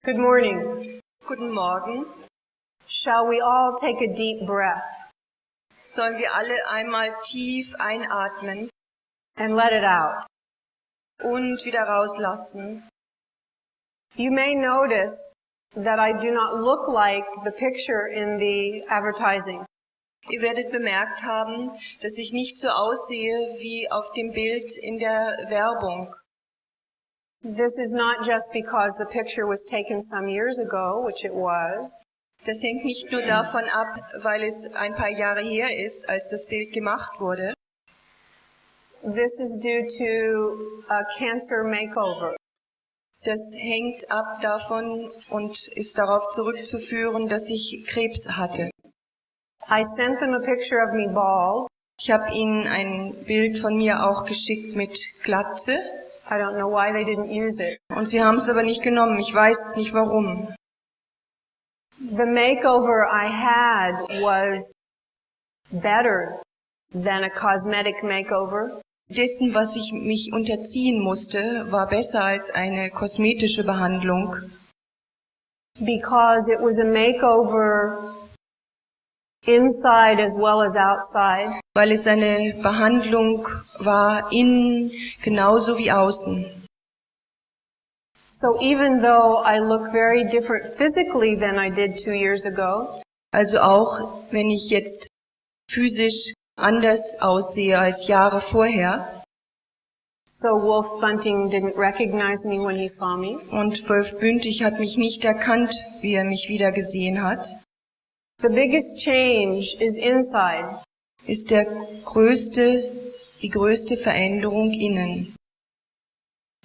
Good morning. Guten Morgen. Shall we all take a deep breath Sollen wir alle einmal tief einatmen and let it out? und wieder rauslassen? You may notice that I do not look like the picture in the advertising. Ihr werdet bemerkt haben, dass ich nicht so aussehe wie auf dem Bild in der Werbung. This is not just because the picture was taken some years ago, which it was. Das hängt nicht nur davon ab, weil es ein paar Jahre her ist, als das Bild gemacht wurde. This is due to a cancer makeover. Das hängt ab davon und ist darauf zurückzuführen, dass ich Krebs hatte. I sent them a picture of me bald. Ich habe ihnen ein Bild von mir auch geschickt mit Glatze. I don't know why they didn't use it. Und sie haben es aber nicht genommen. Ich weiß nicht warum. The makeover I had was better than a cosmetic makeover. Dessen, was ich mich unterziehen musste, war besser als eine kosmetische Behandlung. Because it was a makeover inside as well as outside. Weil es eine Behandlung war, innen genauso wie außen. So even though I look very different physically than I did 2 years ago, Also auch, wenn ich jetzt physisch anders aussehe als Jahre vorher. so Wolf Bunting didn't recognize me when he saw me. Und Wolf Bündig hat mich nicht erkannt, wie er mich wieder gesehen hat. The biggest change is inside. Ist die größte Veränderung innen.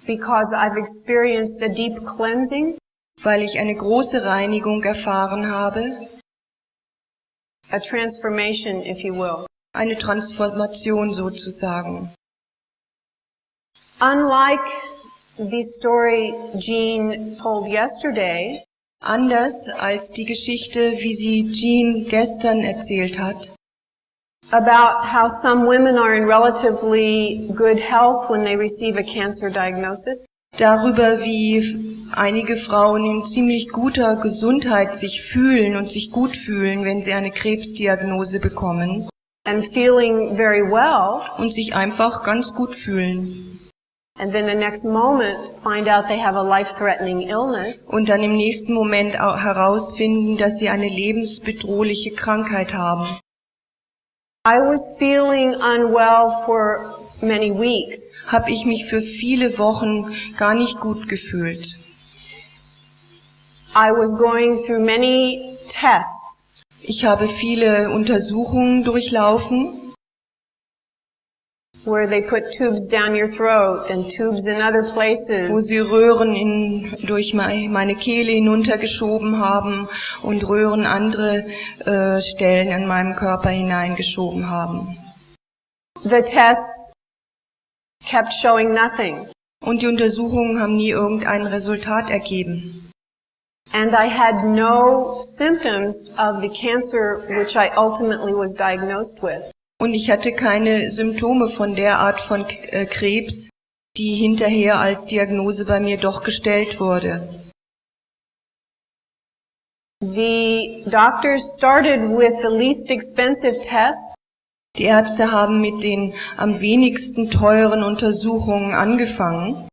Because I've experienced a deep cleansing, Weil ich eine große Reinigung erfahren habe, a transformation, if you will. eine Transformation sozusagen. Unlike the story Jean told yesterday, Anders als die Geschichte, wie sie Jean gestern erzählt hat, about how some women are in relatively good health when they receive a cancer diagnosis, darüber, wie einige Frauen in ziemlich guter Gesundheit sich fühlen und sich gut fühlen, wenn sie eine Krebsdiagnose bekommen and feeling very well, und sich einfach ganz gut fühlen. and then the next moment find out they have a life-threatening illness, Und dann im nächsten Moment auch herausfinden, dass sie eine lebensbedrohliche Krankheit haben. I was feeling unwell for many weeks. Habe ich mich für viele Wochen gar nicht gut gefühlt. I was going through many tests, Ich habe viele Untersuchungen durchlaufen, where they put tubes down your throat and tubes in other wo places, sie Röhren durch meine Kehle hinuntergeschoben haben und Röhren andere Stellen in meinem Körper hineingeschoben haben. The tests kept showing nothing. Und die Untersuchungen haben nie irgendein Resultat ergeben. And I had no symptoms of the cancer which I ultimately was diagnosed with. Und ich hatte keine Symptome von der Art von Krebs, die hinterher als Diagnose bei mir doch gestellt wurde. The doctors started with the least expensive test, Die Ärzte haben mit den am wenigsten teuren Untersuchungen angefangen.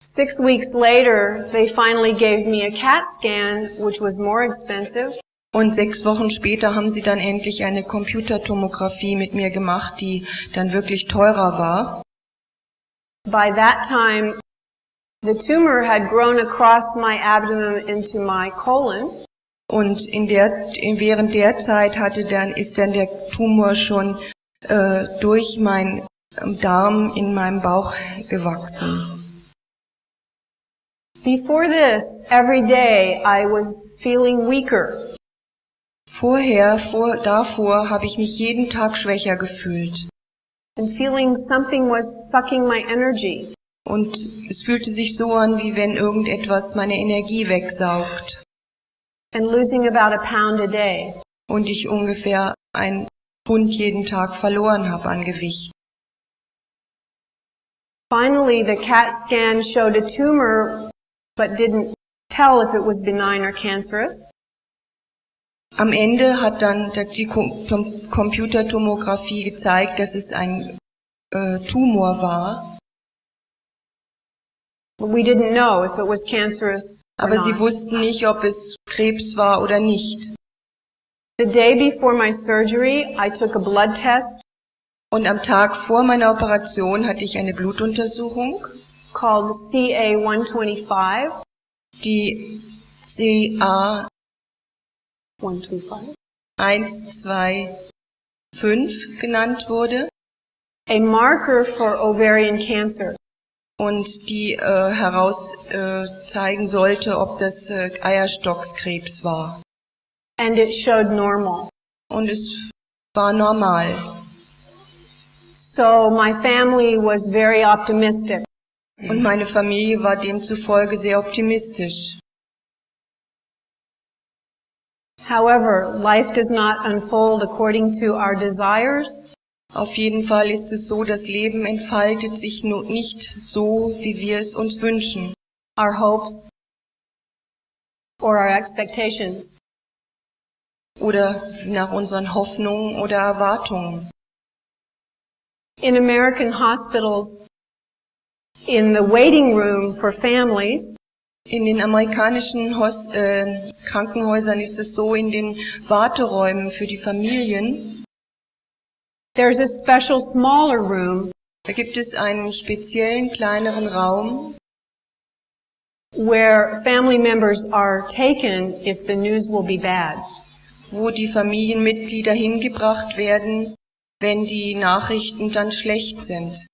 6 weeks later, they finally gave me a CAT scan, which was more expensive. Und 6 Wochen später haben sie dann endlich eine Computertomographie mit mir gemacht, die dann wirklich teurer war. By that time, the tumor had grown across my abdomen into my colon. Und während der Zeit ist dann der Tumor schon durch meinen Darm in meinem Bauch gewachsen. Before this, every day I was feeling weaker. Davor habe ich mich jeden Tag schwächer gefühlt. And feeling something was sucking my energy. Und es fühlte sich so an, wie wenn irgendetwas meine Energie wegsaugt. And losing about a pound a day. Und ich ungefähr 1 Pfund jeden Tag verloren habe an Gewicht. Finally, the CAT scan showed a tumor but didn't tell if it was benign or cancerous. Am Ende hat dann die Computertomographie gezeigt, dass es ein Tumor war. We didn't know if it was cancerous or Aber sie not. wussten nicht, ob es Krebs war oder nicht. The day before my surgery, I took a blood test Und am Tag vor meiner Operation hatte ich eine Blutuntersuchung, called CA-125. die CA 125. 125 genannt wurde A marker for ovarian cancer. und die zeigen sollte, ob das Eierstockskrebs war. And it showed normal. Und es war normal. So my family was very optimistic. Und meine Familie war demzufolge sehr optimistisch. However, life does not unfold according to our desires Auf jeden Fall ist es so, das Leben entfaltet sich nur nicht so, wie wir es uns wünschen. our hopes, or our expectations. Oder nach unseren Hoffnungen oder Erwartungen. In American hospitals, in the waiting room for families, In den amerikanischen Krankenhäusern ist es so, in den Warteräumen für die Familien, there's a special smaller room da gibt es einen speziellen kleineren Raum, where family members are taken if the news will be bad. wo die Familienmitglieder hingebracht werden, wenn die Nachrichten dann schlecht sind.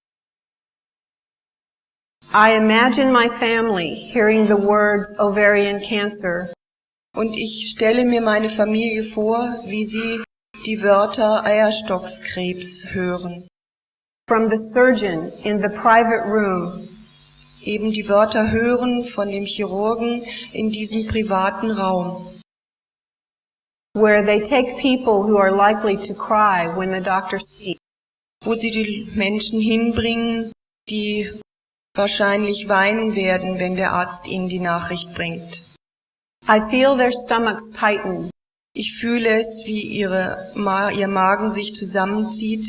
I imagine my family hearing the words ovarian cancer Und ich stelle mir meine Familie vor, wie sie die Wörter Eierstockskrebs hören. from the surgeon in the private room, Eben die Wörter hören von dem Chirurgen in diesem privaten Raum, where they take people who are likely to cry when the doctor speaks. wo sie die Menschen hinbringen, die wahrscheinlich weinen werden, wenn der Arzt ihnen die Nachricht bringt. I feel their stomachs tighten. Ich fühle es, wie ihr Magen sich zusammenzieht,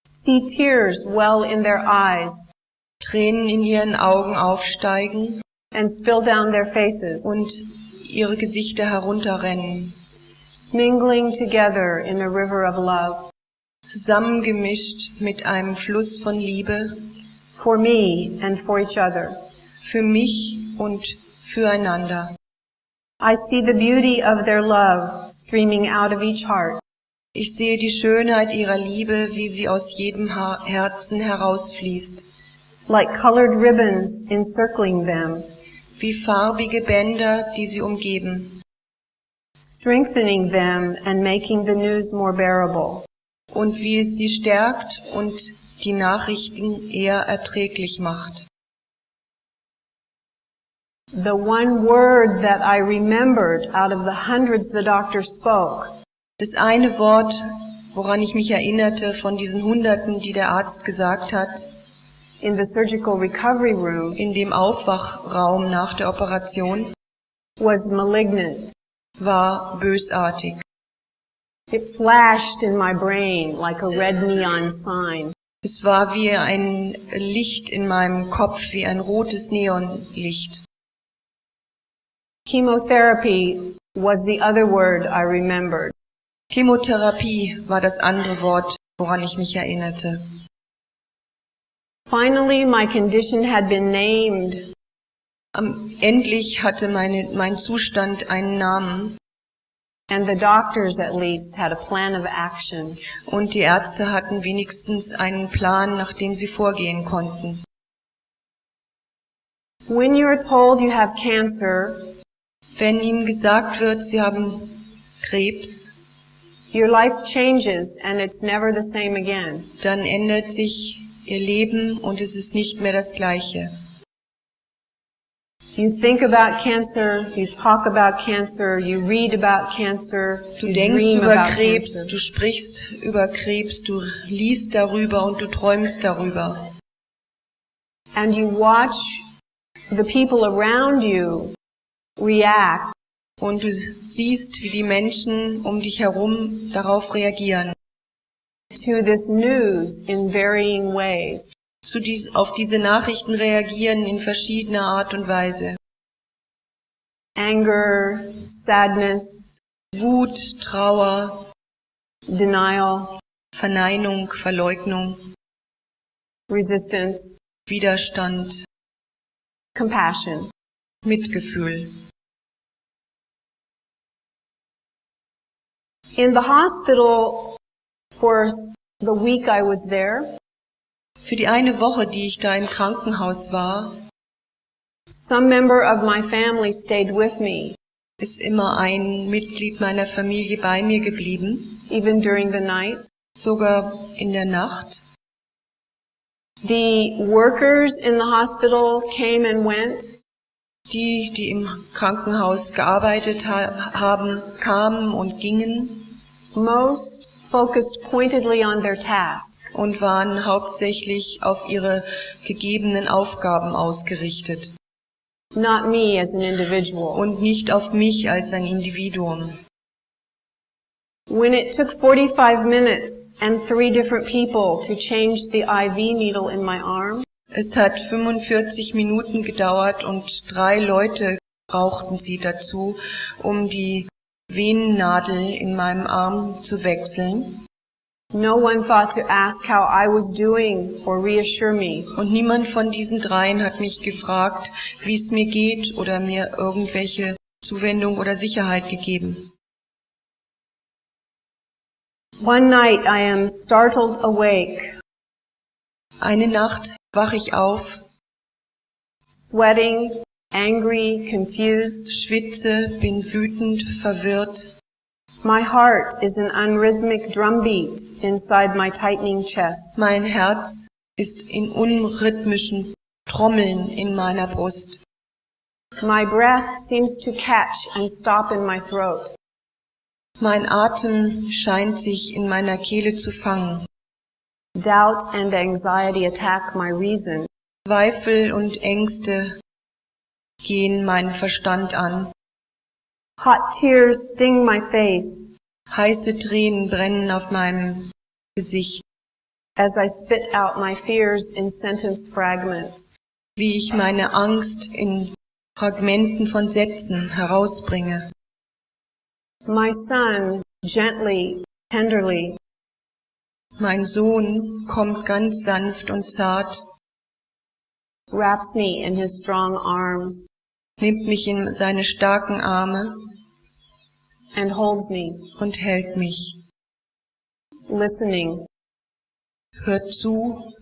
See tears well in their eyes Tränen in ihren Augen aufsteigen and spill down their faces, und ihre Gesichter herunterrennen, mingling together in a river of love. zusammengemischt mit einem Fluss von Liebe For me and for each other. für mich und füreinander. I see the beauty of their love streaming out of each heart. Ich sehe die Schönheit ihrer Liebe, wie sie aus jedem Herzen herausfließt, Like colored ribbons encircling them, wie farbige Bänder, die sie umgeben, strengthening them and making the news more bearable. und wie es sie stärkt und die Nachrichten eher erträglich macht. The one word that I remembered out of the hundreds the doctor spoke Das eine Wort, woran ich mich erinnerte von diesen Hunderten, die der Arzt gesagt hat, in the surgical recovery room in dem Aufwachraum nach der Operation, was malignant. war bösartig. It flashed in my brain like a red neon sign. Es war wie ein Licht in meinem Kopf, wie ein rotes Neonlicht. Chemotherapy was the other word I remembered. Chemotherapie war das andere Wort, woran ich mich erinnerte. Finally, my condition had been named. Endlich hatte mein Zustand einen Namen And the doctors at least had a plan of action. und die Ärzte hatten wenigstens einen Plan, nach dem sie vorgehen konnten. When you are told you have cancer, Wenn ihnen gesagt wird, sie haben Krebs, your life changes and it's never the same again. dann ändert sich ihr Leben und es ist nicht mehr das Gleiche. You think about cancer, you talk about cancer, you read about cancer, Du you denkst dream über about Krebs, cancer. du sprichst über Krebs, du liest darüber und du träumst darüber. And you watch the people around you react und du siehst, wie die Menschen um dich herum darauf reagieren. to this news in varying ways. Auf diese Nachrichten reagieren in verschiedener Art und Weise. Anger, sadness, Wut, Trauer, denial, Verneinung, Verleugnung, resistance, Widerstand, compassion. Mitgefühl. In the hospital, for the week I was there, Für die eine Woche, die ich da im Krankenhaus war, some member of my family stayed with me, ist immer ein Mitglied meiner Familie bei mir geblieben, even during the night. sogar in der Nacht. The workers in the hospital came and went. Die im Krankenhaus gearbeitet haben, kamen und gingen Most focused pointedly on their task. und waren hauptsächlich auf ihre gegebenen Aufgaben ausgerichtet Not me as an individual. und nicht auf mich als ein Individuum. When it took 45 minutes and 3 different people to change the IV needle in my arm, Es hat 45 Minuten gedauert und 3 Leute brauchten sie dazu, um die Venennadel in meinem Arm zu wechseln. no one thought to ask how I was doing or reassure me. Und niemand von diesen 3 hat mich gefragt, wie es mir geht oder mir irgendwelche Zuwendung oder Sicherheit gegeben. One night I am startled awake, Eine Nacht wache ich auf, sweating, angry, confused. schwitze, bin wütend, verwirrt. My heart is an unrhythmic drumbeat inside my tightening chest. Mein Herz ist in unrhythmischen Trommeln in meiner Brust. My breath seems to catch and stop in my throat. Mein Atem scheint sich in meiner Kehle zu fangen. Doubt and anxiety attack my reason. Zweifel und Ängste gehen meinen Verstand an. Hot tears sting my face Heiße Tränen brennen auf meinem Gesicht, as I spit out my fears in sentence fragments. wie ich meine Angst in Fragmenten von Sätzen herausbringe. My son, gently, tenderly, Mein Sohn kommt ganz sanft und zart, wraps me in his strong arms nimmt mich in seine starken Arme and holds me, und hält mich, listening. hört zu.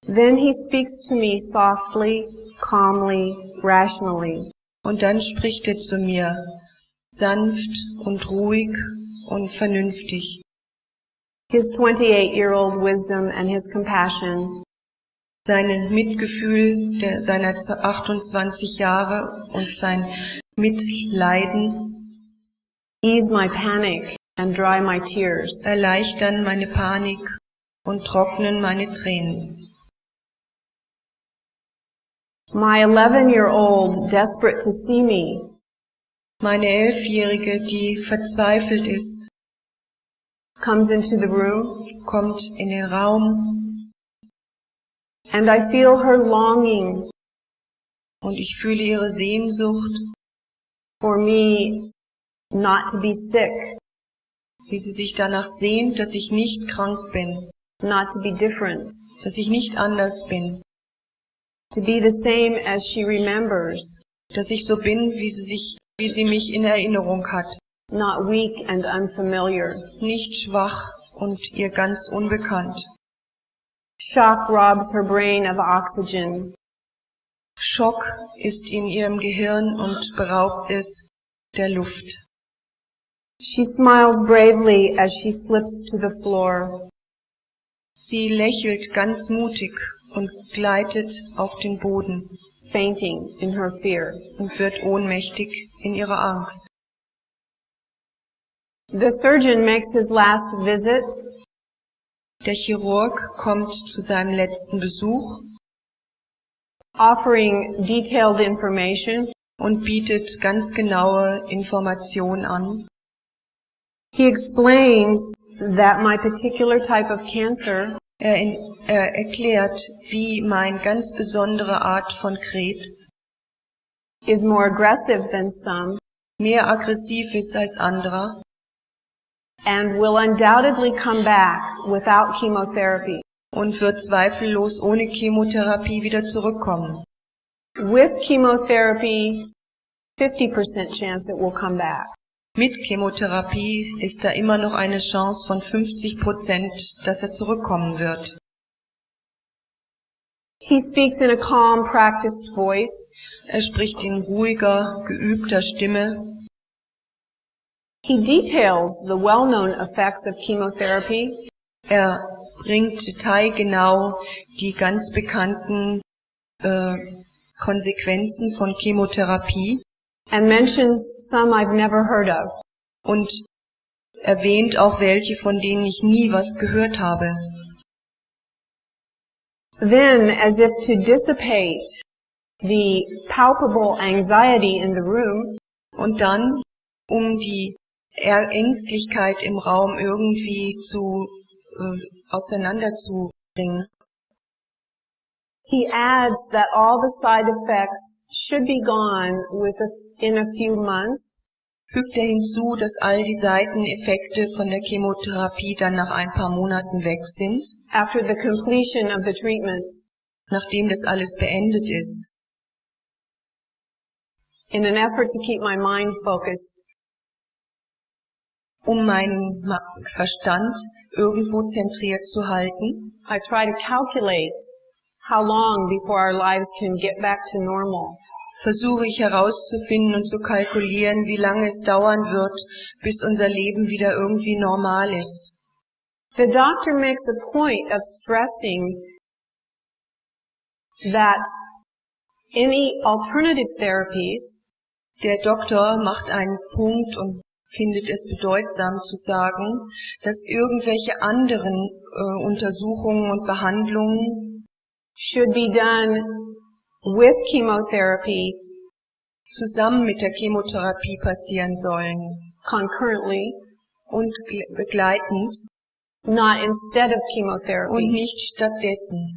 Then he speaks to me softly, calmly, rationally. Und dann spricht er zu mir, sanft und ruhig und vernünftig. His 28-year-old wisdom and his compassion Sein Mitgefühl seiner 28 Jahre und sein Mitleiden ease my panic and dry my tears. erleichtern meine Panik und trocknen meine Tränen. My 11-year-old, desperate to see me, Meine 11-Jährige, die verzweifelt ist, comes into the room, kommt in den Raum and I feel her longing und ich fühle ihre Sehnsucht, for me not to be sick, wie sie sich danach sehnt, dass ich nicht krank bin, not to be different, dass ich nicht anders bin, to be the same as she remembers, dass ich so bin, wie sie mich in Erinnerung hat, not weak and unfamiliar. nicht schwach und ihr ganz unbekannt. Shock robs her brain of oxygen. Schock ist in ihrem Gehirn und beraubt es der Luft. She smiles bravely as she slips to the floor. Sie lächelt ganz mutig und gleitet auf den Boden Fainting in her fear. und wird ohnmächtig in ihrer Angst. The surgeon makes his last visit. Der Chirurg kommt zu seinem letzten Besuch offering detailed information. und bietet ganz genaue Informationen an. He explains that my particular type of cancer Er erklärt, wie meine ganz besondere Art von Krebs is more aggressive than some mehr aggressiv ist als andere and will undoubtedly come back without chemotherapy. und wird zweifellos ohne Chemotherapie wieder zurückkommen. With chemotherapy, 50% chance it will come back. Mit Chemotherapie ist da immer noch eine Chance von 50%, dass er zurückkommen wird. He speaks in a calm, practiced voice. Er spricht in ruhiger, geübter Stimme. He details the well-known effects of chemotherapy. Er bringt detailgenau die ganz bekannten Konsequenzen von Chemotherapie And mentions some I've never heard of. und erwähnt auch welche, von denen ich nie was gehört habe. Then, as if to dissipate the palpable anxiety in the room, Und dann, um die Ängstlichkeit im Raum irgendwie auseinanderzubringen, he adds that all the side effects should be gone in a few months, fügt er hinzu, dass all die Seiteneffekte von der Chemotherapie dann nach ein paar Monaten weg sind, after the completion of the treatments, nachdem das alles beendet ist, in an effort to keep my mind focused. um meinen Verstand irgendwo zentriert zu halten. I try to calculate how long before our lives can get back to normal. Versuche ich herauszufinden und zu kalkulieren, wie lange es dauern wird, bis unser Leben wieder irgendwie normal ist. The doctor makes a point of stressing that any alternative therapies Der Doktor macht einen Punkt und findet es bedeutsam zu sagen, dass irgendwelche anderen Untersuchungen und Behandlungen should be done with chemotherapy zusammen mit der Chemotherapie passieren sollen concurrently, und begleitend not instead of und chemotherapy. nicht stattdessen.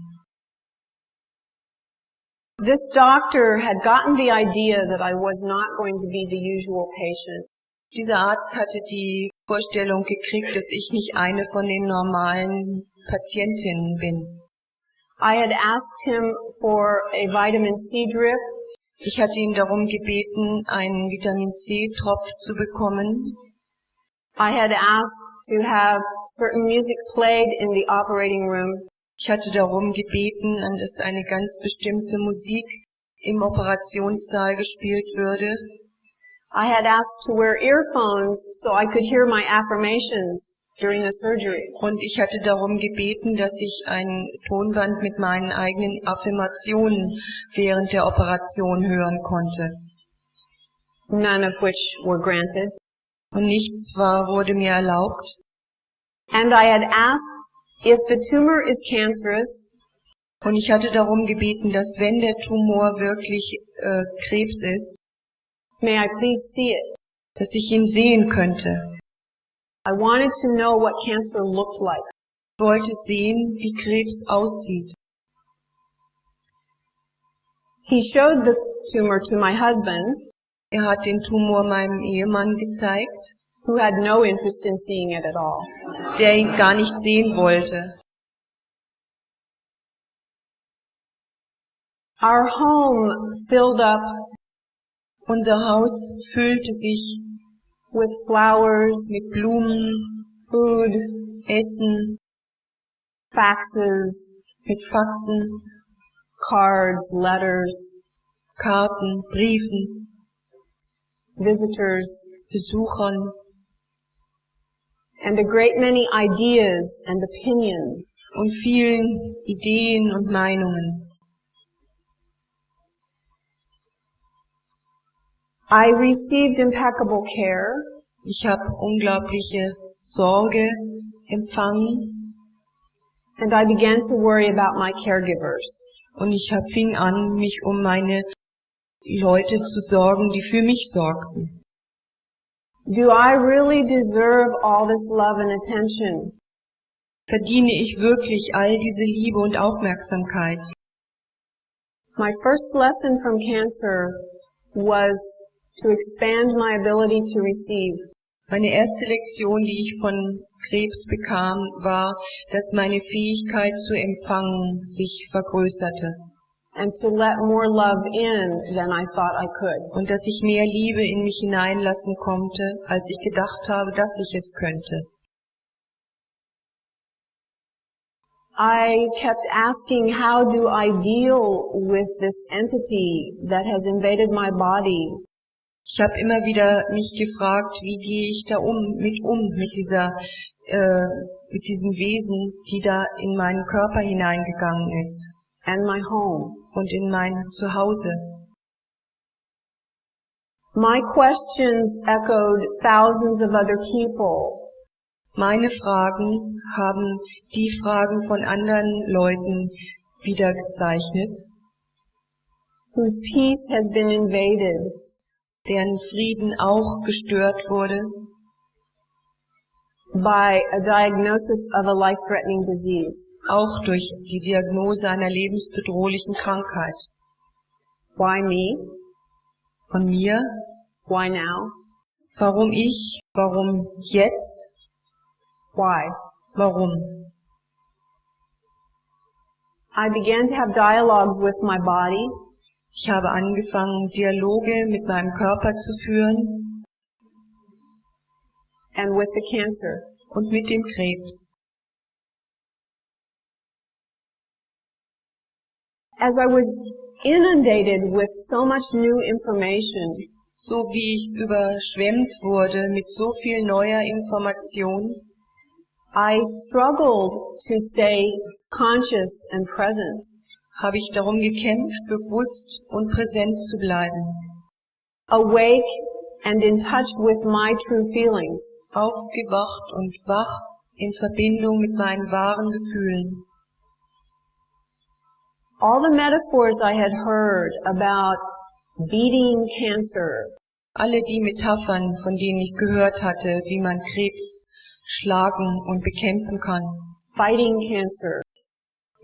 This doctor had gotten the idea that I was not going to be the usual patient. Dieser Arzt hatte die Vorstellung gekriegt, dass ich nicht eine von den normalen Patientinnen bin. I had asked him for a vitamin C drip. Ich hatte ihn darum gebeten, einen Vitamin-C-Tropf zu bekommen. I had asked to have certain music played in the operating room. Ich hatte darum gebeten, dass eine ganz bestimmte Musik im Operationssaal gespielt würde. I had asked to wear earphones so I could hear my affirmations during the surgery. Und ich hatte darum gebeten, dass ich ein Tonband mit meinen eigenen Affirmationen während der Operation hören konnte. None of which were granted. Und nichts wurde mir erlaubt. And I had asked if the tumor is cancerous, Und ich hatte darum gebeten, dass wenn der Tumor wirklich Krebs ist, may I please see it? dass ich ihn sehen könnte. I wanted to know what cancer looked like. Ich wollte sehen, wie Krebs aussieht. He showed the tumor to my husband, Er hat den Tumor meinem Ehemann gezeigt, who had no interest in seeing it at all. der ihn gar nicht sehen wollte. Our home filled up Unser Haus füllte sich with flowers, mit Blumen, food, Essen, faxes, mit Faxen, cards, letters, Karten, Briefen, visitors, Besuchern and a great many ideas and opinions. und vielen Ideen und Meinungen. I received impeccable care. Ich habe unglaubliche Sorge empfangen And I began to worry about my caregivers. Und ich fing an, mich um meine Leute zu sorgen, die für mich sorgten. Do I really deserve all this love and attention? Verdiene ich wirklich all diese Liebe und Aufmerksamkeit? My first lesson from cancer was to expand my ability to receive. Meine erste Lektion, die ich von Krebs bekam, war, dass meine Fähigkeit zu empfangen sich vergrößerte. And to let more love in than I thought I could. Und dass ich mehr Liebe in mich hineinlassen konnte, als ich gedacht habe, dass ich es könnte. I kept asking, how do I deal with this entity that has invaded my body? Ich habe immer wieder mich gefragt, wie gehe ich da mit diesem Wesen, die da in meinen Körper hineingegangen ist. And my home. Und in mein Zuhause. My questions echoed thousands of other people. Meine Fragen haben die Fragen von anderen Leuten wiedergezeichnet, whose peace has been invaded, deren Frieden auch gestört wurde, by a diagnosis of a life-threatening disease. Auch durch die Diagnose einer lebensbedrohlichen Krankheit. Why me? Von mir? Why now? Warum ich? Warum jetzt? Why? Warum? I began to have dialogues with my body. Ich habe angefangen, Dialoge mit meinem Körper zu führen. And with the cancer. Und mit dem Krebs. As I was inundated with so much new information, so wie ich überschwemmt wurde mit so viel neuer Information, I struggled to stay conscious and present. Habe ich darum gekämpft, bewusst und präsent zu bleiben. Awake and in touch with my true feelings. Aufgewacht und wach in Verbindung mit meinen wahren Gefühlen. All the metaphors I had heard about beating cancer, alle die Metaphern, von denen ich gehört hatte, wie man Krebs schlagen und bekämpfen kann, fighting cancer,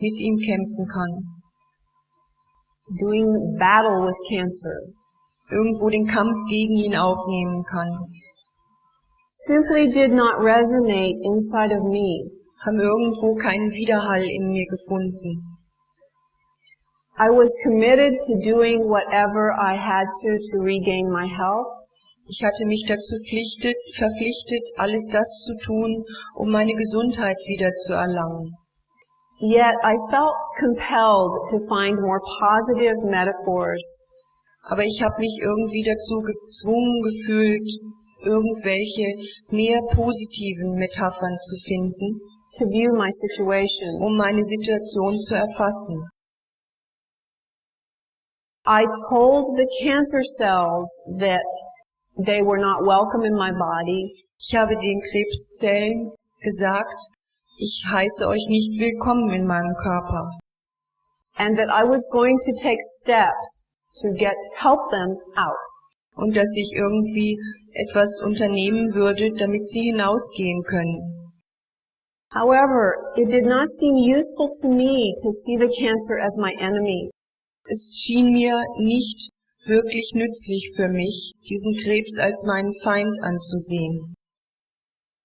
mit ihm kämpfen kann, doing battle with cancer, irgendwo den Kampf gegen ihn aufnehmen kann, simply did not resonate inside of me. Haben irgendwo keinen Widerhall in mir gefunden. I was committed to doing whatever I had to regain my health. Ich hatte mich dazu verpflichtet, alles das zu tun, um meine Gesundheit wieder zu erlangen. Yet I felt compelled to find more positive metaphors. Aber ich habe mich irgendwie dazu gezwungen gefühlt, irgendwelche mehr positiven Metaphern zu finden, to view my situation. Um meine Situation zu erfassen. I told the cancer cells that they were not welcome in my body. Ich habe den Krebszellen gesagt, ich heiße euch nicht willkommen in meinem Körper. And that I was going to take steps to help them out. Und dass ich irgendwie etwas unternehmen würde, damit sie hinausgehen können. However, it did not seem useful to me to see the cancer as my enemy. Es schien mir nicht wirklich nützlich für mich, diesen Krebs als meinen Feind anzusehen.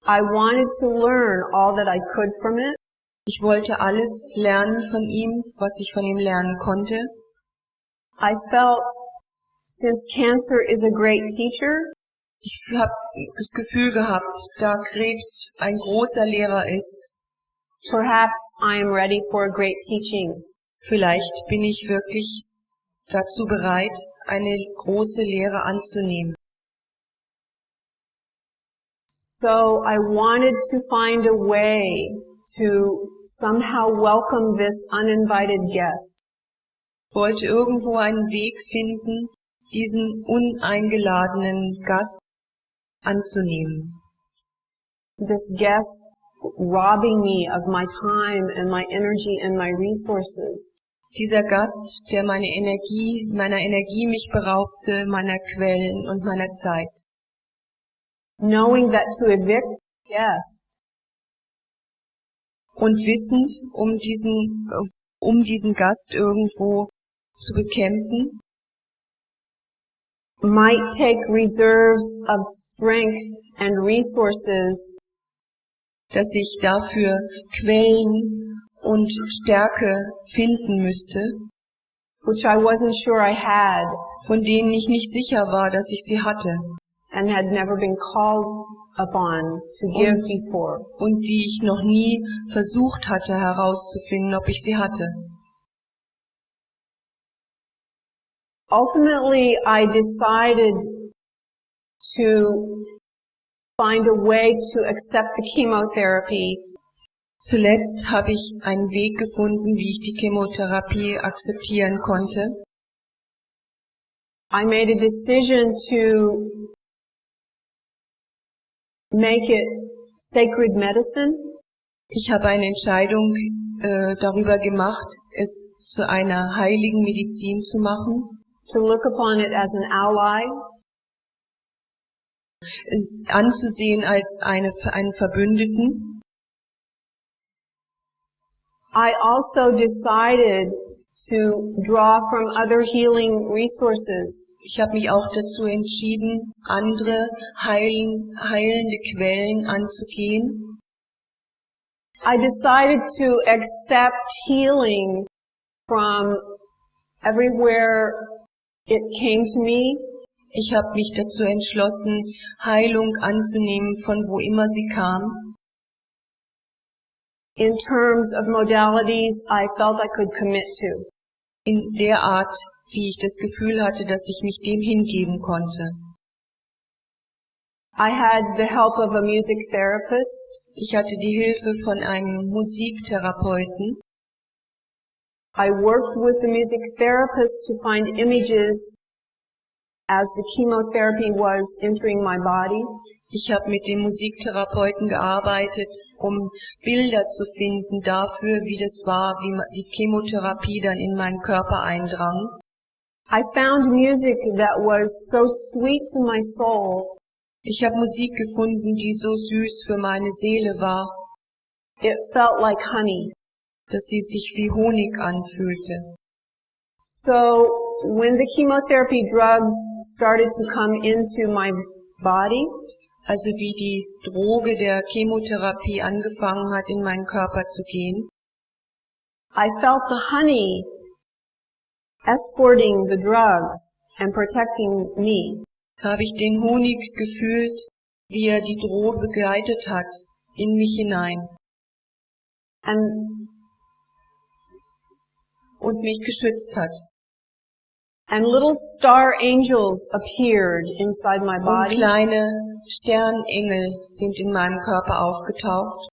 I wanted to learn all that I could from it. Ich wollte alles lernen von ihm, was ich von ihm lernen konnte. I felt, since cancer is a great teacher, ich habe das Gefühl gehabt, da Krebs ein großer Lehrer ist, perhaps I am ready for a great teaching. Vielleicht bin ich wirklich dazu bereit, eine große Lehre anzunehmen. So I wanted to find a way to somehow welcome this uninvited guest. Ich wollte irgendwo einen Weg finden, diesen uneingeladenen Gast anzunehmen. This guest robbing me of my time and my energy and my resources. Dieser Gast, der meiner Energie mich beraubte, meiner Quellen und meiner Zeit. Knowing that to evict a guest Und wissend, um diesen Gast irgendwo zu bekämpfen, might take reserves of strength and resources dass ich dafür Quellen und Stärke finden müsste, which I wasn't sure I had von denen ich nicht sicher war, dass ich sie hatte and had never been called upon to give before. und die ich noch nie versucht hatte herauszufinden, ob ich sie hatte. Ultimately, I decided to find a way to accept the chemotherapy Zuletzt habe ich einen Weg gefunden, wie ich die Chemotherapie akzeptieren konnte. I made a decision to make it sacred medicine, Ich habe eine Entscheidung darüber gemacht, es zu einer heiligen Medizin zu machen, to look upon it as an ally, es anzusehen als einen Verbündeten. I also decided to draw from other healing resources. Ich habe mich auch dazu entschieden, andere heilende Quellen anzugehen. I decided to accept healing from everywhere it came to me. Ich habe mich dazu entschlossen, Heilung anzunehmen, von wo immer sie kam. In terms of modalities I felt I could commit to. In der Art, wie ich das Gefühl hatte, dass ich mich dem hingeben konnte. I had the help of a music therapist. Ich hatte die Hilfe von einem Musiktherapeuten. I worked with the music therapist to find images as the chemotherapy was entering my body. Ich habe mit dem Musiktherapeuten gearbeitet, um Bilder zu finden dafür, wie das war, wie die Chemotherapie dann in meinen Körper eindrang. I found music that was so sweet to my soul. Ich habe Musik gefunden, die so süß für meine Seele war, It felt like honey. dass sie sich wie Honig anfühlte. So when the chemotherapy drugs started to come into my body, Also wie die Droge der Chemotherapie angefangen hat, in meinen Körper zu gehen, I felt the honey escorting the drugs and protecting me. habe ich den Honig gefühlt, wie er die Droge begleitet hat, in mich hinein und mich geschützt hat. And little star angels appeared inside my Und body. kleine Sternengel sind in meinem Körper aufgetaucht,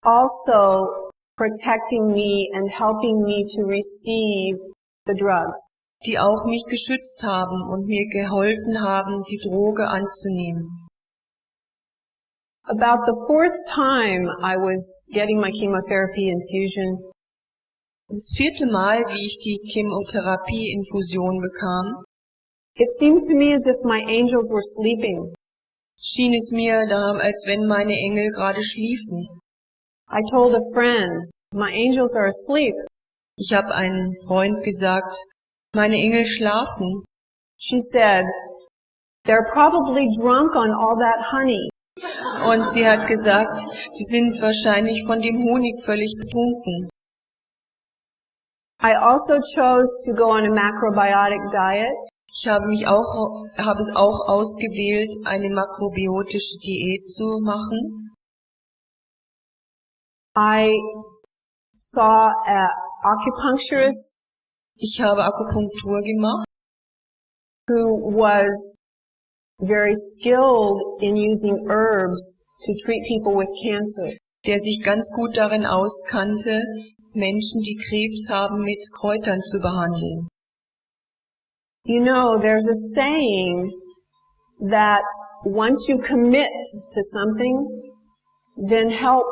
Also protecting me and helping me to receive the drugs. die auch mich geschützt haben und mir geholfen haben, die Droge anzunehmen. About the fourth time I was getting my chemotherapy infusion, Das 4. Mal, wie ich die Chemotherapie-Infusion bekam, it seemed to me as if my angels were sleeping. schien es mir da, als wenn meine Engel gerade schliefen. I told a friend, my angels are asleep. Ich habe einem Freund gesagt, meine Engel schlafen. She said, they're probably drunk on all that honey. Und sie hat gesagt, die sind wahrscheinlich von dem Honig völlig betrunken. I also chose to go on a macrobiotic diet. Ich habe es auch ausgewählt, eine makrobiotische Diät zu machen. I saw an acupuncturist Ich habe Akupunktur gemacht, who was very skilled in using herbs to treat people with cancer. der sich ganz gut darin auskannte, Menschen, die Krebs haben, mit Kräutern zu behandeln. You know, there's a saying that once you commit to something, then help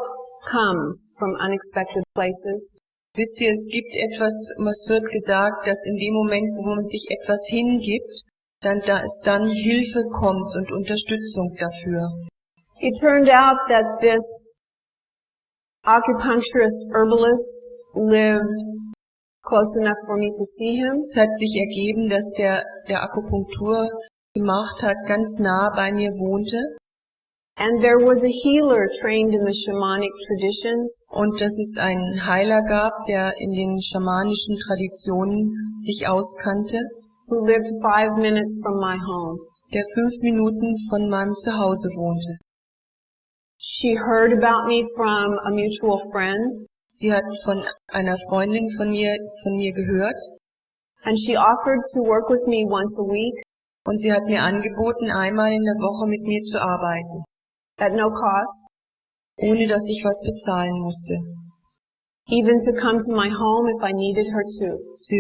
comes from unexpected places. Wisst ihr, es gibt etwas, es wird gesagt, dass in dem Moment, wo man sich etwas hingibt, dann Hilfe kommt und Unterstützung dafür. It turned out that this acupuncturist herbalist lived close enough for me to see him. Es hat sich ergeben, dass der Akupunktur gemacht hat, ganz nah bei mir wohnte. And there was a healer trained in the shamanic traditions Und dass es einen Heiler gab, der in den schamanischen Traditionen sich auskannte, who lived 5 minutes from my home. der 5 Minuten von meinem Zuhause wohnte. She heard about me from a mutual friend, Sie hat von einer Freundin von mir gehört and she offered to work with me once a week und sie hat mir angeboten, einmal in der Woche mit mir zu arbeiten, at no cost, ohne dass ich was bezahlen musste. even to come to my home if I needed her to. Sie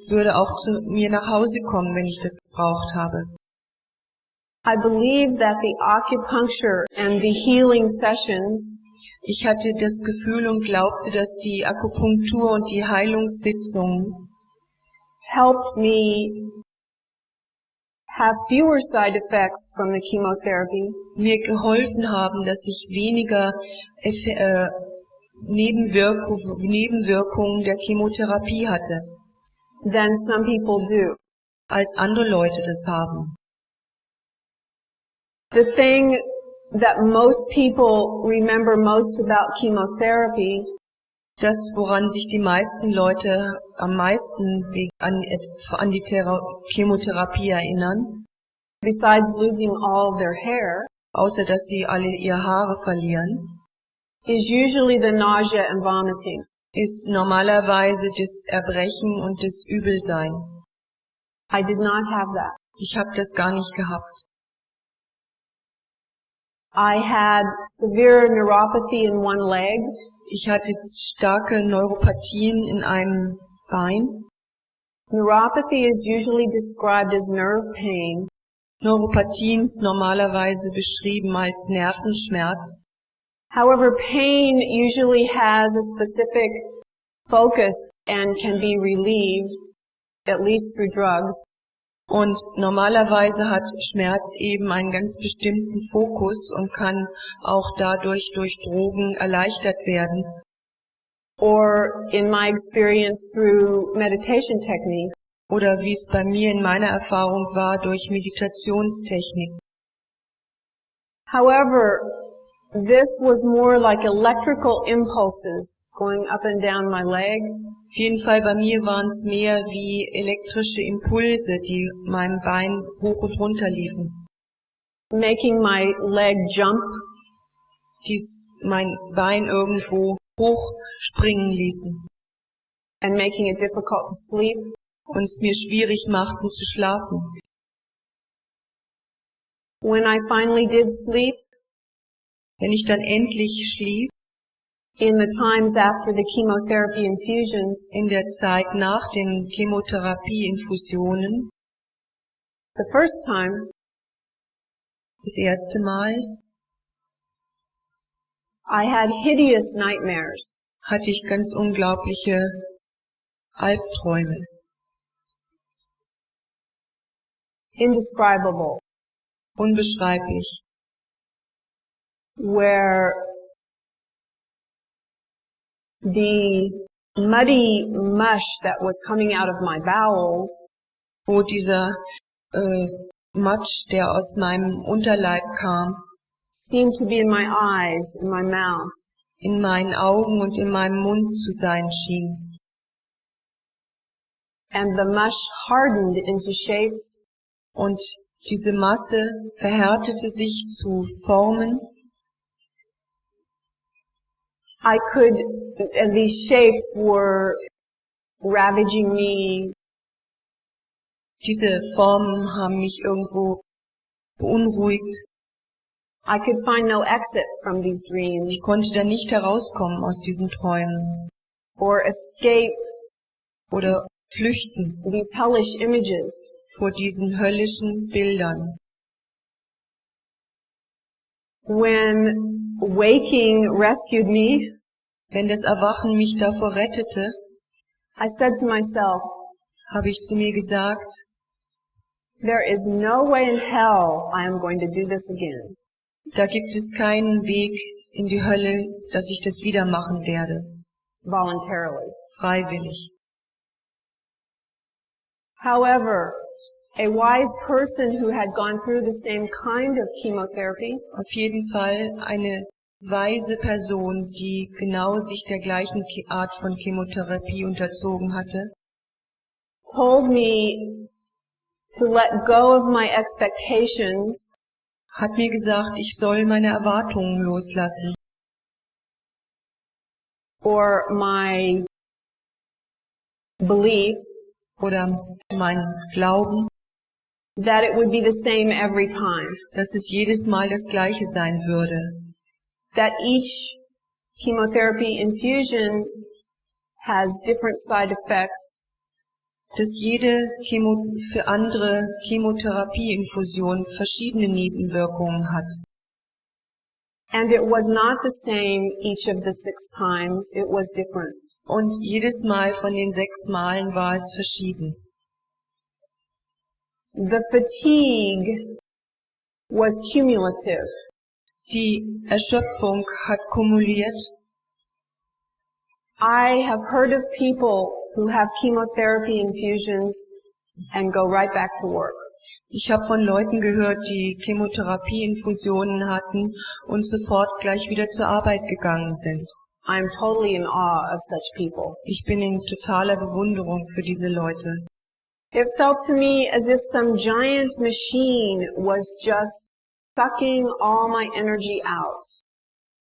würde auch zu mir nach Hause kommen, wenn ich das gebraucht habe. I believe that the acupuncture and the healing sessions Ich hatte das Gefühl und glaubte, dass die Akupunktur und die Heilungssitzungen helped me have fewer side effects from the chemotherapy mir geholfen haben, dass ich weniger Nebenwirkungen der Chemotherapie hatte, than some people do. als andere Leute das haben. The thing that most people remember most about chemotherapy Das, woran sich die meisten Leute am meisten an die Chemotherapie erinnern, besides losing all their hair, außer dass sie alle ihr Haare verlieren, is usually the nausea and vomiting. ist normalerweise das Erbrechen und das Übelsein. I did not have that. Ich habe das gar nicht gehabt. I had severe neuropathy in one leg, Ich hatte starke Neuropathien in einem Bein. Neuropathy is usually described as nerve pain, Neuropathien ist normalerweise beschrieben als Nervenschmerz. however, pain usually has a specific focus and can be relieved, at least through drugs. Und normalerweise hat Schmerz eben einen ganz bestimmten Fokus und kann auch dadurch durch Drogen erleichtert werden. Or, in my experience, through meditation techniques. Oder wie es bei mir in meiner Erfahrung war, durch Meditationstechnik. However, this was more like electrical impulses going up and down my leg, Auf jeden Fall bei mir waren es mehr wie elektrische Impulse, die meinem Bein hoch und runter liefen, making my leg jump, die mein Bein irgendwo hochspringen ließen and making it difficult to sleep. und es mir schwierig machten zu schlafen. When I finally did sleep, Wenn ich dann endlich schlief, in the times after the chemotherapy infusions, in der Zeit nach den Chemotherapieinfusionen, the first time, das erste Mal, I had hideous nightmares. hatte ich ganz unglaubliche Albträume, Indescribable, unbeschreiblich, where the muddy mush that was coming out of my bowels wo dieser Matsch, der aus meinem Unterleib kam, seemed to be in my eyes, in my mouth, in meinen Augen und in meinem Mund zu sein schien. and the mush hardened into shapes Und diese Masse verhärtete sich zu Formen, and these shapes were ravaging me. diese Formen haben mich irgendwo beunruhigt. I could find no exit from these dreams Ich konnte da nicht herauskommen aus diesen Träumen or escape oder flüchten these hellish images. vor diesen höllischen Bildern. When waking rescued me, Wenn das Erwachen mich davor rettete, I said to myself, habe ich zu mir gesagt, there is no way in hell I am going to do this again. da gibt es keinen Weg in die Hölle, dass ich das wieder machen werde, Voluntarily. freiwillig. However, a wise person who had gone through the same kind of chemotherapy Auf jeden Fall eine weise Person, die genau sich der gleichen Art von Chemotherapie unterzogen hatte, told me to let go of my expectations hat mir gesagt, ich soll meine Erwartungen loslassen or my belief oder mein Glauben, that it would be the same every time. dass es jedes Mal das Gleiche sein würde, That each chemotherapy infusion has different side effects dass jede für andere Chemotherapieinfusion verschiedene Nebenwirkungen hat. and it was not the same each of the 6 times, it was different. Und jedes Mal von den 6 Malen war es verschieden. The fatigue was cumulative. Die Erschöpfung hat kumuliert. I have heard of people who have chemotherapy infusions and go right back to work. Ich habe von Leuten gehört, die Chemotherapieinfusionen hatten und sofort gleich wieder zur Arbeit gegangen sind. I'm totally in awe of such people. Ich bin in totaler Bewunderung für diese Leute. It felt to me as if some giant machine was just sucking all my energy out.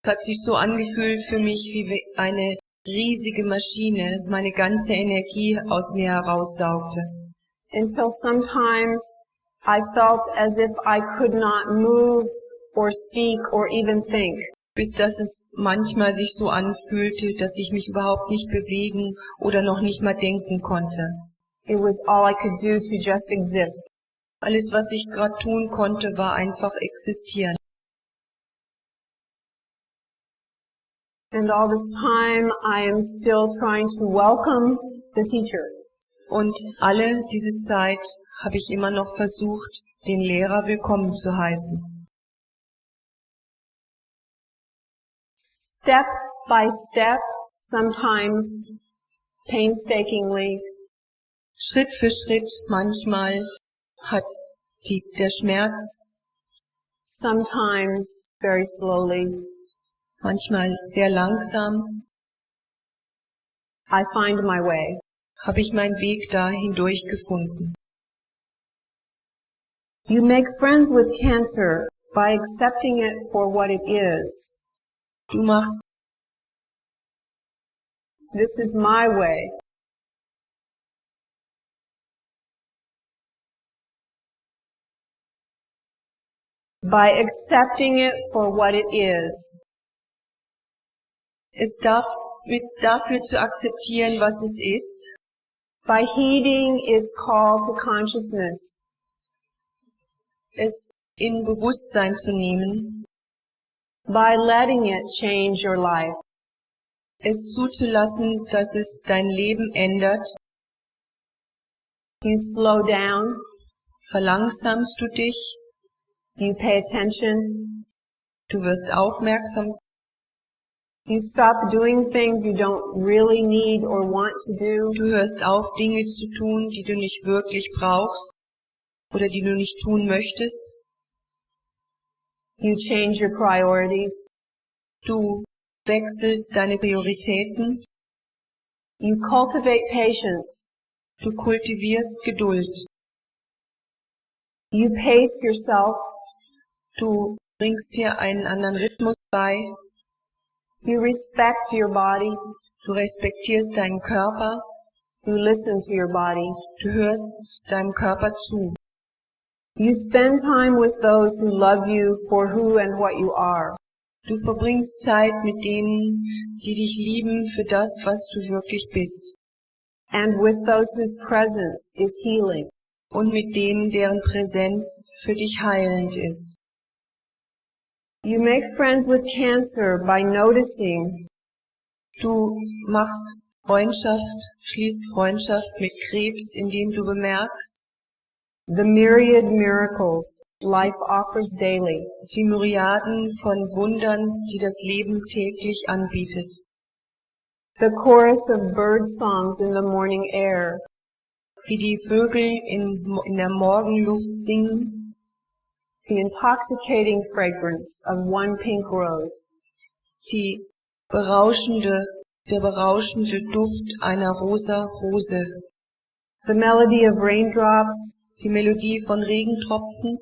Es hat sich so angefühlt für mich, wie eine riesige Maschine meine ganze Energie aus mir heraussaugte. Until sometimes I felt as if I could not move or speak or even think. Bis dass es manchmal sich so anfühlte, dass ich mich überhaupt nicht bewegen oder noch nicht mal denken konnte. It was all I could do to just exist. Alles, was ich gerade tun konnte, war einfach existieren. And all this time I am still trying to welcome the teacher. Und alle diese Zeit habe ich immer noch versucht, den Lehrer willkommen zu heißen. Step by step, sometimes painstakingly, Schritt für Schritt, manchmal hat der Schmerz, sometimes very slowly, manchmal sehr langsam, I find my way. habe ich meinen Weg da hindurch gefunden. You make friends with cancer by accepting it for what it is. Du machst, This is my way. By accepting it for what it is. es dafür zu akzeptieren, was es ist, By heeding its call to consciousness. es in Bewusstsein zu nehmen, By letting it change your life. es zuzulassen, dass es dein Leben ändert, You slow down. verlangsamst du dich, You pay attention. du wirst aufmerksam, You stop doing things you don't really need or want to do. du hörst auf, Dinge zu tun, die du nicht wirklich brauchst oder die du nicht tun möchtest, You change your priorities. du wechselst deine Prioritäten, You cultivate patience. du kultivierst Geduld, You pace yourself. du bringst dir einen anderen Rhythmus bei, You respect your body. du respektierst deinen Körper, You listen to your body. du hörst deinem Körper zu. You spend time with those who love you for who and what you are. Du verbringst Zeit mit denen, die dich lieben für das, was du wirklich bist. And with those whose presence is healing. Und mit denen, deren Präsenz für dich heilend ist. You make friends with cancer by noticing Du schließt Freundschaft mit Krebs, indem du bemerkst, the myriad miracles life offers daily, die Myriaden von Wundern, die das Leben täglich anbietet. the chorus of bird songs in the morning air, Wie die Vögel in der Morgenluft singen, the intoxicating fragrance of one pink rose, der berauschende Duft einer rosa Rose, the melody of raindrops, die Melodie von Regentropfen,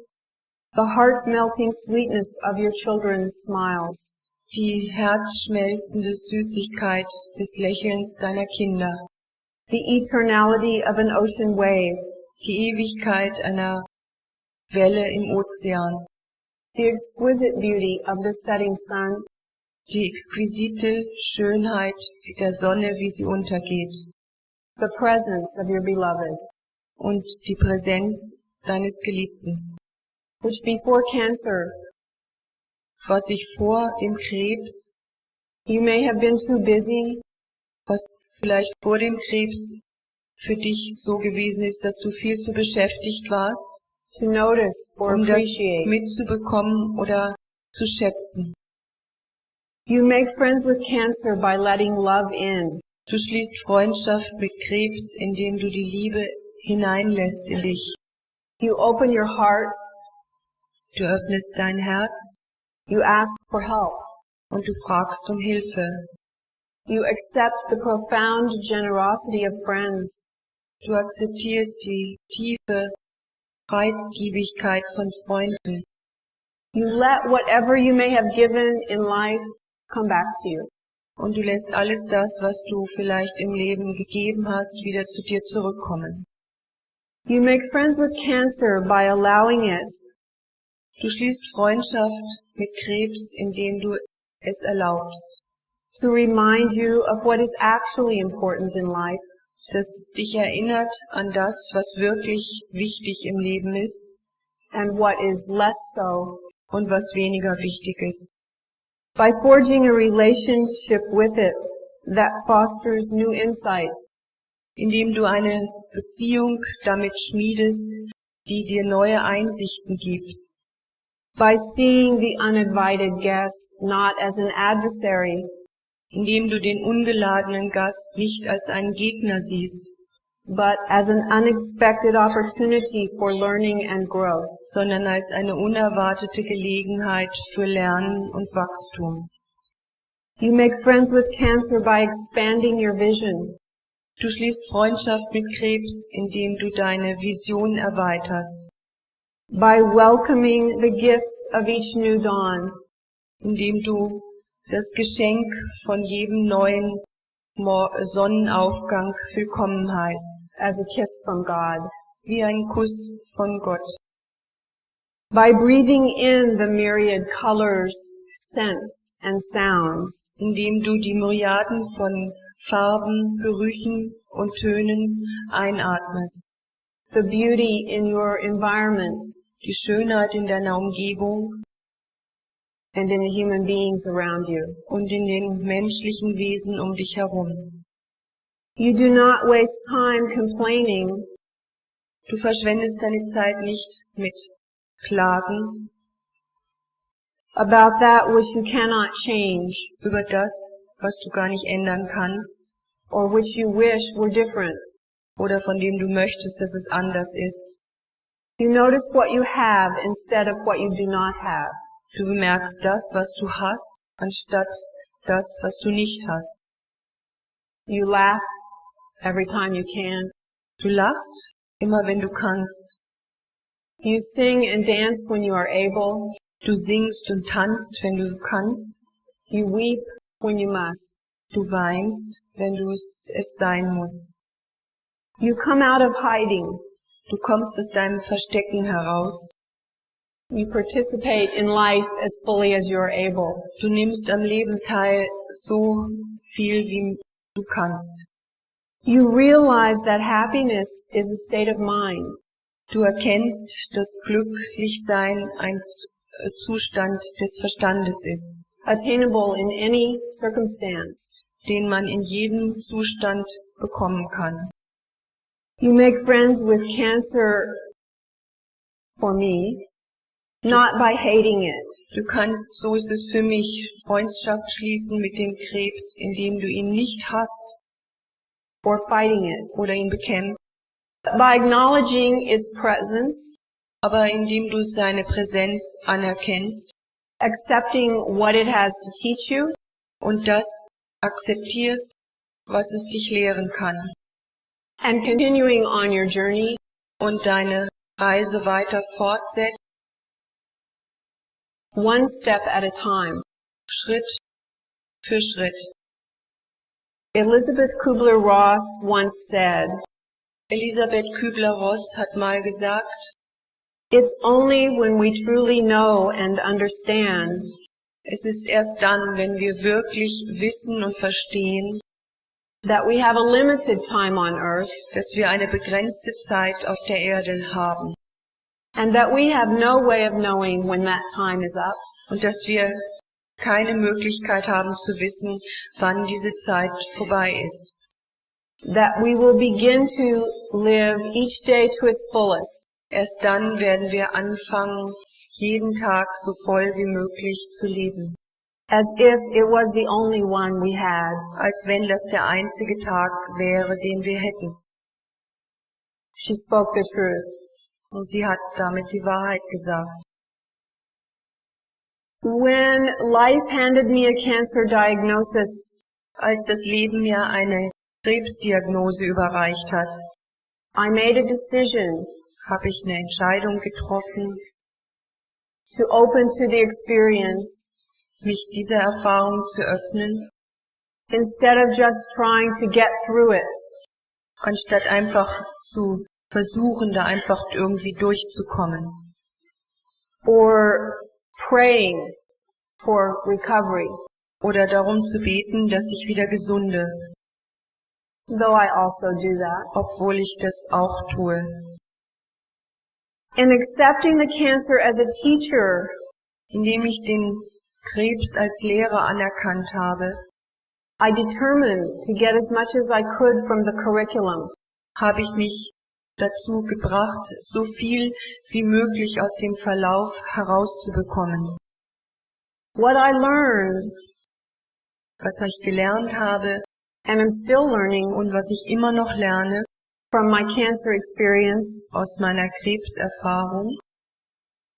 the heart-melting sweetness of your children's smiles, die herzschmelzende Süßigkeit des Lächelns deiner Kinder, the eternality of an ocean wave, die Ewigkeit einer Welle im Ozean, the exquisite beauty of the setting sun, die exquisite Schönheit der Sonne, wie sie untergeht, the presence of your beloved, und die Präsenz deines Geliebten, which before cancer was sich vor dem Krebs, you may have been too busy, was vielleicht vor dem Krebs für dich so gewesen ist, dass du viel zu beschäftigt warst, to notice or um das appreciate. mitzubekommen oder zu schätzen. You make friends with cancer by letting love in. Du schließt Freundschaft mit Krebs, indem du die Liebe hineinlässt in dich. You open your heart, Du öffnest dein Herz you ask for help. und du fragst um Hilfe. You accept the profound generosity of friends. Du akzeptierst die tiefe Freigebigkeit von Freunden. You let whatever you may have given in life come back to you. Und du lässt alles das, was du vielleicht im Leben gegeben hast, wieder zu dir zurückkommen. You make friends with cancer by allowing it Du schließt Freundschaft mit Krebs, indem du es erlaubst, to remind you of what is actually important in life, dass es dich erinnert an das, was wirklich wichtig im Leben ist and what is less so. und was weniger wichtig ist. By forging a relationship with it that fosters new insight, Indem du eine Beziehung damit schmiedest, die dir neue Einsichten gibt. by seeing the uninvited guest not as an adversary, Indem du den ungeladenen Gast nicht als einen Gegner siehst, but as an unexpected opportunity for learning and growth. sondern als eine unerwartete Gelegenheit für Lernen und Wachstum. You make friends with cancer by expanding your vision, Du schließt Freundschaft mit Krebs, indem du deine Vision erweiterst, by welcoming the gift of each new dawn, indem du das Geschenk von jedem neuen Sonnenaufgang willkommen heißt, as a kiss from God, wie ein Kuss von Gott, by breathing in the myriad colors, scents, and sounds, indem du die Myriaden von Farben, Gerüchen und Tönen einatmest, the beauty in your environment die Schönheit in deiner Umgebung and in the human beings around you. und in den menschlichen Wesen um dich herum. You do not waste time complaining Du verschwendest deine Zeit nicht mit Klagen about that which you cannot change über das, was du gar nicht ändern kannst or which you wish were different. oder von dem du möchtest, dass es anders ist. You notice what you have instead of what you do not have. Du bemerkst das, was du hast, anstatt das, was du nicht hast. You laugh every time you can. Du lachst immer, wenn du kannst. You sing and dance when you are able. Du singst und tanzt, wenn du kannst. You weep when you must. Du weinst, wenn es sein muss. You come out of hiding. Du kommst aus deinem Verstecken heraus. You participate in life as fully as you are able. Du nimmst am Leben teil, so viel wie du kannst. You realize that happiness is a state of mind. Du erkennst, dass Glücklichsein ein Zustand des Verstandes ist, attainable in any circumstance. den man in jedem Zustand bekommen kann. You make friends with cancer, for me, not by hating it, Du kannst, so ist es für mich, Freundschaft schließen mit dem Krebs, indem du ihn nicht hasst or fighting it, oder ihn bekämpfst, by acknowledging its presence, aber indem du seine Präsenz anerkennst accepting what it has to teach you, und das akzeptierst, was es dich lehren kann, and continuing on your journey, und deine Reise weiter fortsetzt, one step at a time. Schritt für Schritt. Elizabeth Kubler-Ross once said, Elisabeth Kübler-Ross hat mal gesagt, "It's only when we truly know and understand es ist erst dann, wenn wir wirklich wissen und verstehen, that we have a limited time on earth dass wir eine begrenzte Zeit auf der Erde haben and that we have no way of knowing when that time is up, und dass wir keine Möglichkeit haben zu wissen, wann diese Zeit vorbei ist. that we will begin to live each day to its fullest, Erst dann werden wir anfangen, jeden Tag so voll wie möglich zu leben, as if it was the only one we had." als wenn das der einzige Tag wäre, den wir hätten. She spoke the truth. Und sie hat damit die Wahrheit gesagt. When life handed me a cancer diagnosis, Als das Leben mir eine Krebsdiagnose überreicht hat, I made a decision habe ich eine Entscheidung getroffen, to open to the experience mich dieser Erfahrung zu öffnen, instead of just trying to get through it. anstatt einfach zu versuchen, da einfach irgendwie durchzukommen. Or praying for recovery, Oder darum zu beten, dass ich wieder gesunde, though I also do that. obwohl ich das auch tue. In accepting the cancer as a teacher, Indem ich den Krebs als Lehrer anerkannt habe, I determined to get as much as I could from the curriculum, habe ich mich dazu gebracht, so viel wie möglich aus dem Verlauf herauszubekommen. what I learned, Was ich gelernt habe and am still learning und was ich immer noch lerne from my cancer experience, aus meiner Krebserfahrung,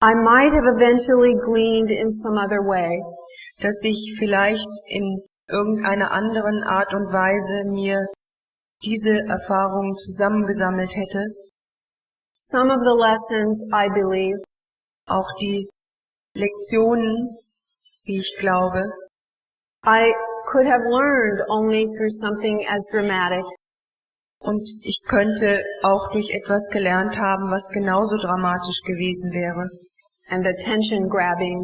I might have eventually gleaned in some other way. dass ich vielleicht in irgendeiner anderen Art und Weise mir diese Erfahrungen zusammengesammelt hätte, Some of the lessons, I believe, auch die Lektionen, wie ich glaube, I could have learned only through something as dramatic und ich könnte auch durch etwas gelernt haben, was genauso dramatisch gewesen wäre and attention grabbing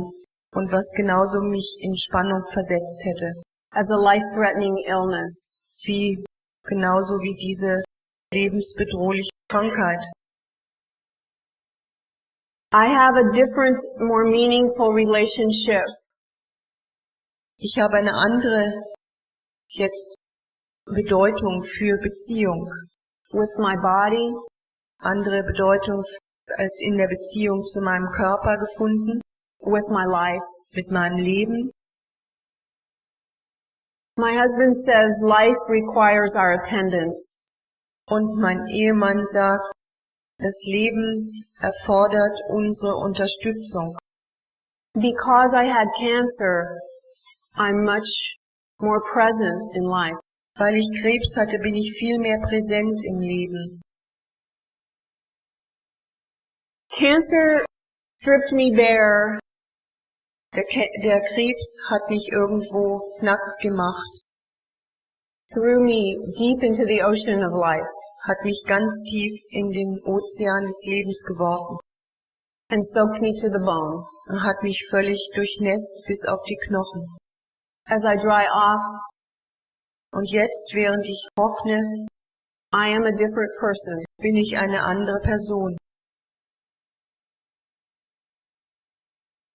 und was genauso mich in Spannung versetzt hätte, as a life-threatening illness. genauso wie diese lebensbedrohliche Krankheit. I have a different, more meaningful relationship Ich habe eine andere jetzt Bedeutung für Beziehung, with my body, andere Bedeutung als in der Beziehung zu meinem Körper gefunden, with my life. mit meinem Leben. My husband says life requires our attendance. Und mein Ehemann sagt, das Leben erfordert unsere Unterstützung. Because I had cancer, I'm much more present in life. Weil ich Krebs hatte, bin ich viel mehr präsent im Leben. Cancer stripped me bare Der Krebs hat mich irgendwo nackt gemacht, threw me deep into the ocean of life, hat mich ganz tief in den Ozean des Lebens geworfen and soaked me to the bone. und hat mich völlig durchnässt bis auf die Knochen. As I dry off, Und jetzt, während ich trockne, I am a different person. bin ich eine andere Person.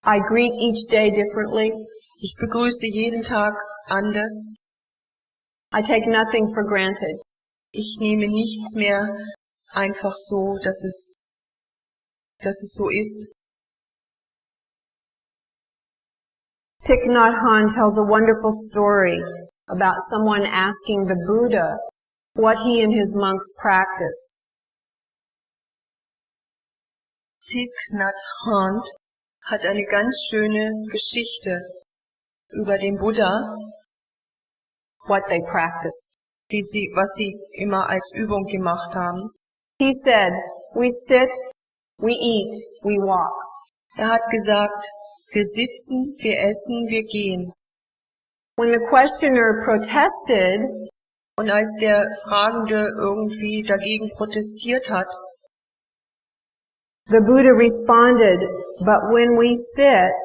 I greet each day differently. Ich begrüße jeden Tag anders. I take nothing for granted. Ich nehme nichts mehr einfach so, dass es so ist. Thich Nhat Hanh tells a wonderful story about someone asking the Buddha what he and his monks practiced. Thich Nhat Hanh hat eine ganz schöne Geschichte über den Buddha, What they practice. was sie immer als Übung gemacht haben. He said, we sit, we eat, we walk. Er hat gesagt, wir sitzen, wir essen, wir gehen. When the questioner protested, Und als der Fragende irgendwie dagegen protestiert hat, the Buddha responded, but when we sit,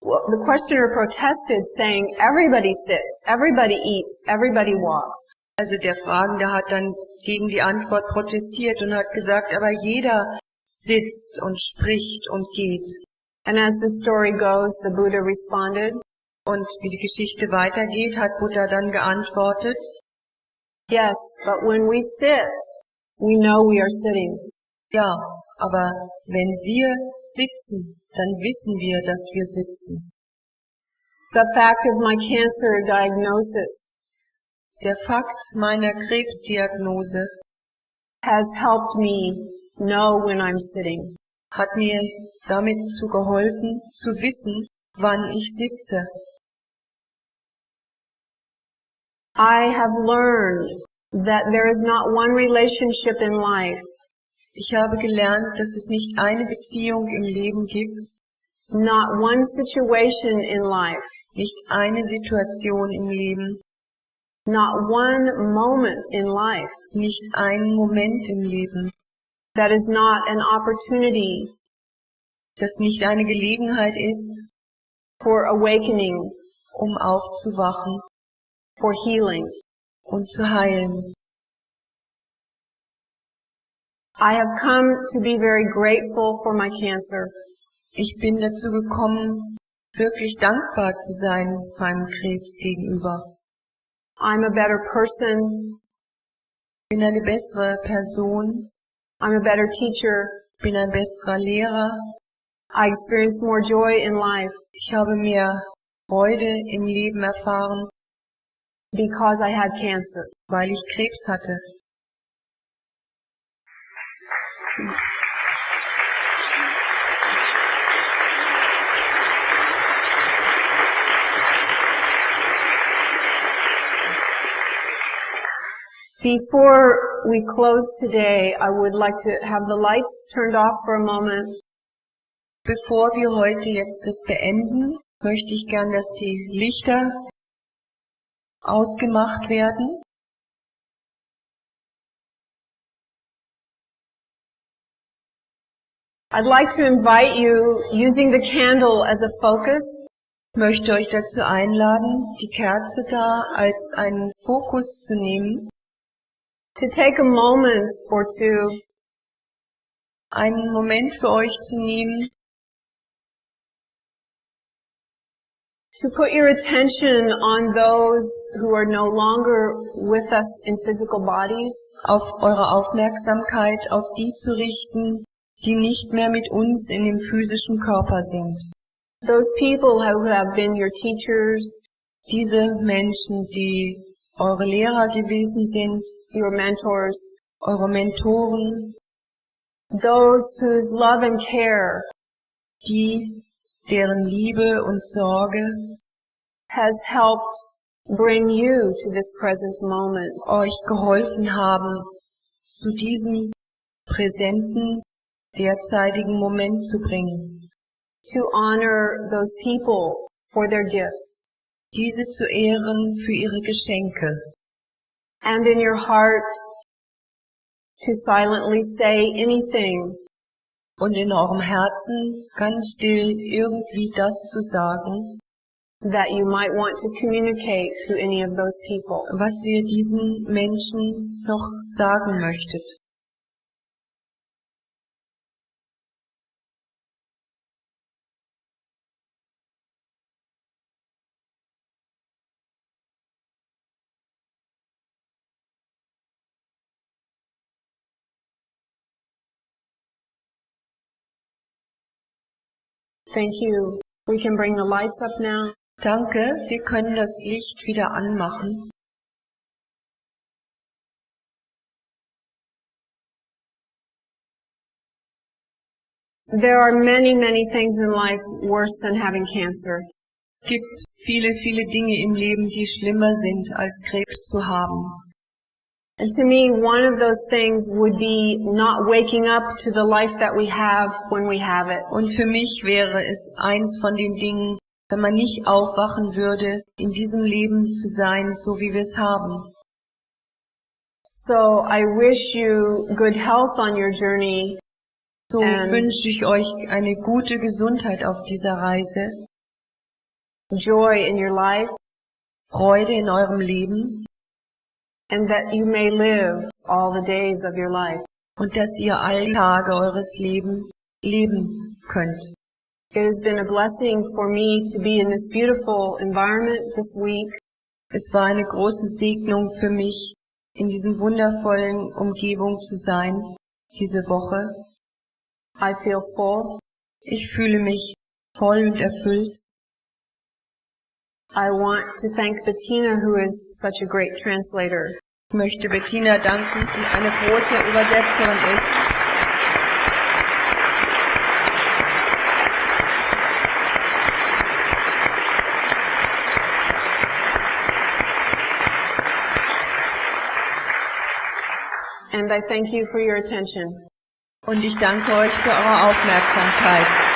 well, the questioner protested saying, everybody sits, everybody eats, everybody walks. also der Fragende hat dann gegen die Antwort protestiert und hat gesagt, aber jeder sitzt und spricht und geht. And as the story goes, the Buddha responded, Und wie die Geschichte weitergeht, hat Buddha dann geantwortet, yes, but when we sit, we know we are sitting. ja, aber wenn wir sitzen, dann wissen wir, dass wir sitzen. The fact of my cancer diagnosis Der Fakt meiner Krebsdiagnose has helped me know when I'm sitting. hat mir damit geholfen, zu wissen, wann ich sitze. I have learned that there is not one relationship in life, Ich habe gelernt, dass es nicht eine Beziehung im Leben gibt, not one situation in life, nicht eine Situation im Leben, not one moment in life nicht einen Moment im Leben, that is not an opportunity das nicht eine Gelegenheit ist, for awakening, um aufzuwachen for healing. und zu heilen. I have come to be very grateful for my cancer. Ich bin dazu gekommen, wirklich dankbar zu sein meinem Krebs gegenüber. I'm a better person. Ich bin eine bessere Person, I'm a better teacher. ich bin ein besserer Lehrer, I experience more joy in life ich habe mehr Freude im Leben erfahren, because I had cancer. weil ich Krebs hatte. Before we close today, I would like to have the lights turned off for a moment. Bevor wir heute jetzt das beenden, möchte ich gern, dass die Lichter ausgemacht werden. I'd like to invite you, using the candle as a focus, Ich möchte euch dazu einladen, die Kerze da als einen Fokus zu nehmen, to take a moment or two einen Moment für euch zu nehmen, to put your attention on those who are no longer with us in physical bodies, auf eure Aufmerksamkeit auf die zu richten, die nicht mehr mit uns in dem physischen Körper sind. those people who have been your teachers, Diese Menschen, die eure Lehrer gewesen sind, your mentors, eure Mentoren, those whose love and care die, deren Liebe und Sorge has helped bring you to this present moment. euch geholfen haben, zu diesem präsenten, derzeitigen Moment zu bringen. To honor those people for their gifts. Diese zu ehren für ihre Geschenke. And in your heart, to silently say anything Und in eurem Herzen ganz still irgendwie das zu sagen, that you might want to communicate to any of those people. was ihr diesen Menschen noch sagen möchtet. Thank you. We can bring the lights up now. Danke, wir können das Licht wieder anmachen. There are many, many things in life worse than having cancer. Es gibt viele, viele Dinge im Leben, die schlimmer sind, als Krebs zu haben. And to me, one of those things would be not waking up to the life that we have when we have it. Und für mich wäre es eins von den Dingen, wenn man nicht aufwachen würde, in diesem Leben zu sein, so wie wir es haben. So I wish you good health on your journey. So wünsche ich euch eine gute Gesundheit auf dieser Reise, Joy in your life, Freude in eurem Leben and that you may live all the days of your life. und dass ihr all die Tage eures Lebens leben könnt. It has been a blessing for me to be in this beautiful environment this week. Es war eine große Segnung für mich, in diesem wundervollen Umgebung zu sein, diese Woche. I feel full. Ich fühle mich voll und erfüllt. I want to thank Betina, who is such a great translator. Ich möchte Betina danken, die eine große Übersetzerin ist. And I thank you for your attention. Und ich danke euch für eure Aufmerksamkeit.